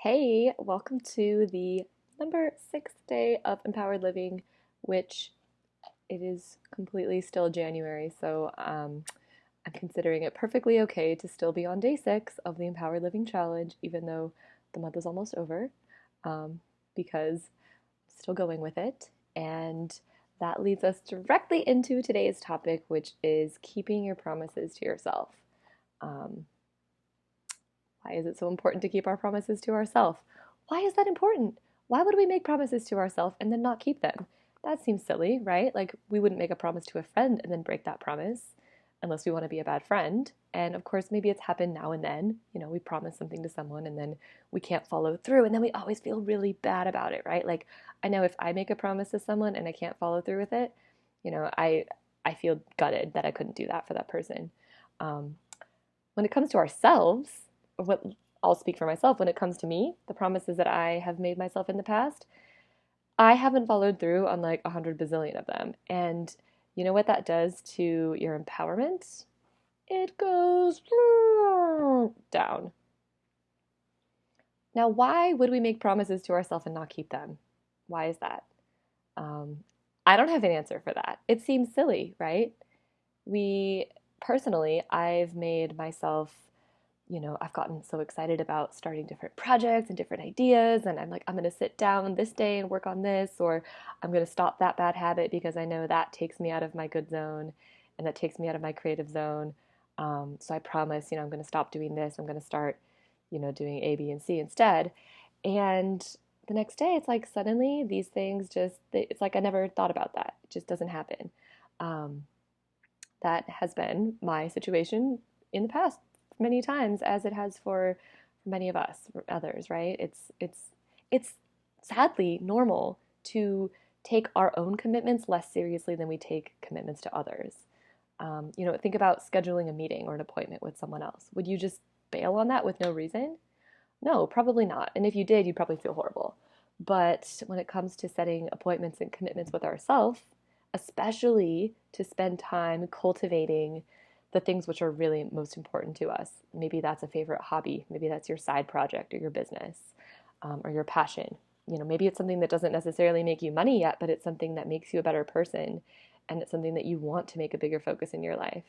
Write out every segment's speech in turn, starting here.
Hey, welcome to the number 6th day of Empowered Living, which it is completely still January, so I'm considering it perfectly okay to still be on day 6 of the Empowered Living Challenge, even though the month is almost over, um, because I'm still going with it. And that leads us directly into today's topic, which is keeping your promises to yourself. Um, why is it so important to keep our promises to ourselves? Why is that important? Why would we make promises to ourselves and then not keep them? That seems silly, right? Like we wouldn't make a promise to a friend and then break that promise unless we want to be a bad friend. And of course, maybe it's happened now and then. We promise something to someone and then we can't follow through. And then we always feel really bad about it, right? Like I know if I make a promise to someone and I can't follow through with it, you know, I I feel gutted that I couldn't do that for that person. Um, when it comes to ourselves, what I'll speak for myself, when it comes to me, the promises that I have made myself in the past, I haven't followed through on like 100 bazillion of them. And you know what that does to your empowerment? It goes down. Now, why would we make promises to ourselves and not keep them? Why is that? Um, I don't have an answer for that. It seems silly, right? We personally, I've made myself I've gotten so excited about starting different projects and different ideas. And I'm like, I'm going to sit down this day and work on this, or I'm going to stop that bad habit because I know that takes me out of my good zone and that takes me out of my creative zone. So I promise, I'm going to stop doing this. I'm going to start, doing A, B, and C instead. And the next day, it's like suddenly these things it's like I never thought about that. It just doesn't happen. Um, that has been my situation in the past many times, as it has for many of us, for others, right? It's sadly normal to take our own commitments less seriously than we take commitments to others. Think about scheduling a meeting or an appointment with someone else. Would you just bail on that with no reason? No, probably not. And if you did, you'd probably feel horrible. But when it comes to setting appointments and commitments with ourselves, especially to spend time cultivating the things which are really most important to us, maybe that's a favorite hobby, maybe that's your side project or your business, or your passion. Maybe it's something that doesn't necessarily make you money yet, but it's something that makes you a better person, and it's something that you want to make a bigger focus in your life.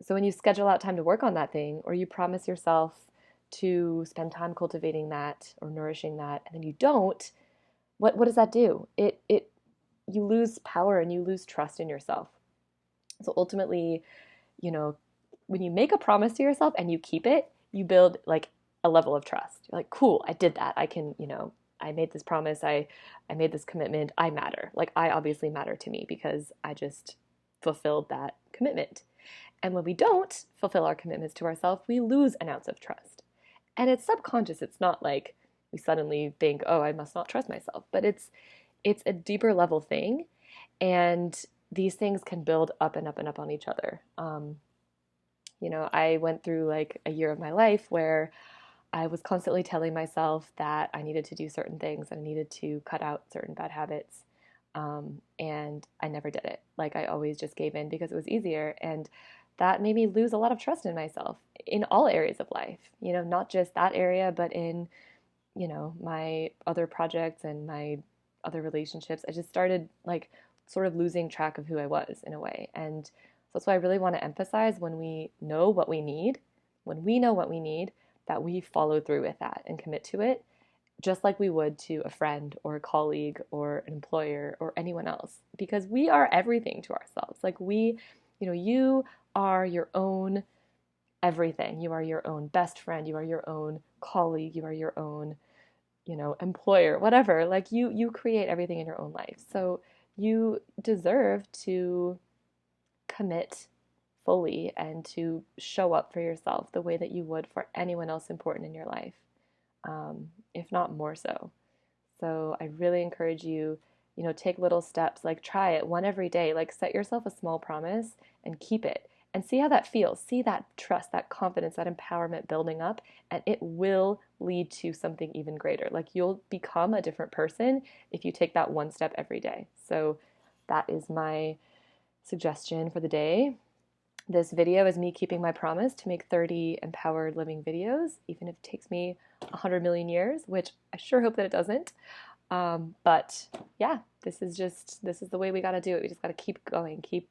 So when you schedule out time to work on that thing, or you promise yourself to spend time cultivating that or nourishing that, and then you don't, what does that do? It you lose power and you lose trust in yourself. So ultimately, you know, when you make a promise to yourself and you keep it, you build like a level of trust. You're like, cool, I did that. I can, I made this promise. I made this commitment. I matter. Like I obviously matter to me because I just fulfilled that commitment. And when we don't fulfill our commitments to ourselves, we lose an ounce of trust. And it's subconscious. It's not like we suddenly think, "Oh, I must not trust myself." But it's a deeper level thing, and these things can build up and up and up on each other. I went through like a year of my life where I was constantly telling myself that I needed to do certain things and I needed to cut out certain bad habits. And I never did it. Like I always just gave in because it was easier. And that made me lose a lot of trust in myself in all areas of life, not just that area, but in, my other projects and my other relationships. I just started like sort of losing track of who I was in a way. And so that's why I really want to emphasize when we know what we need, that we follow through with that and commit to it, just like we would to a friend or a colleague or an employer or anyone else, because we are everything to ourselves. Like you are your own everything. You are your own best friend. You are your own colleague. You are your own, employer, whatever. Like you create everything in your own life. So you deserve to commit fully and to show up for yourself the way that you would for anyone else important in your life, if not more so. So I really encourage you, take little steps, like try it one every day, like set yourself a small promise and keep it and see how that feels. See that trust, that confidence, that empowerment building up, and it will lead to something even greater. Like you'll become a different person if you take that one step every day. So that is my suggestion for the day. This video is me keeping my promise to make 30 empowered living videos, even if it takes me 100 million years, which I sure hope that it doesn't. But yeah, this is the way we got to do it. We just got to keep going, keep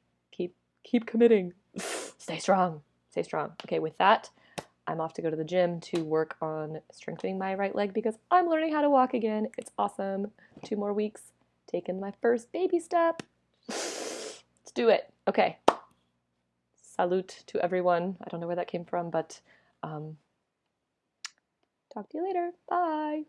committing. Stay strong, stay strong. Okay, with that, I'm off to go to the gym to work on strengthening my right leg because I'm learning how to walk again. It's awesome. 2 more weeks, taking my first baby step. Let's do it. Okay. Salute to everyone. I don't know where that came from, but talk to you later. Bye.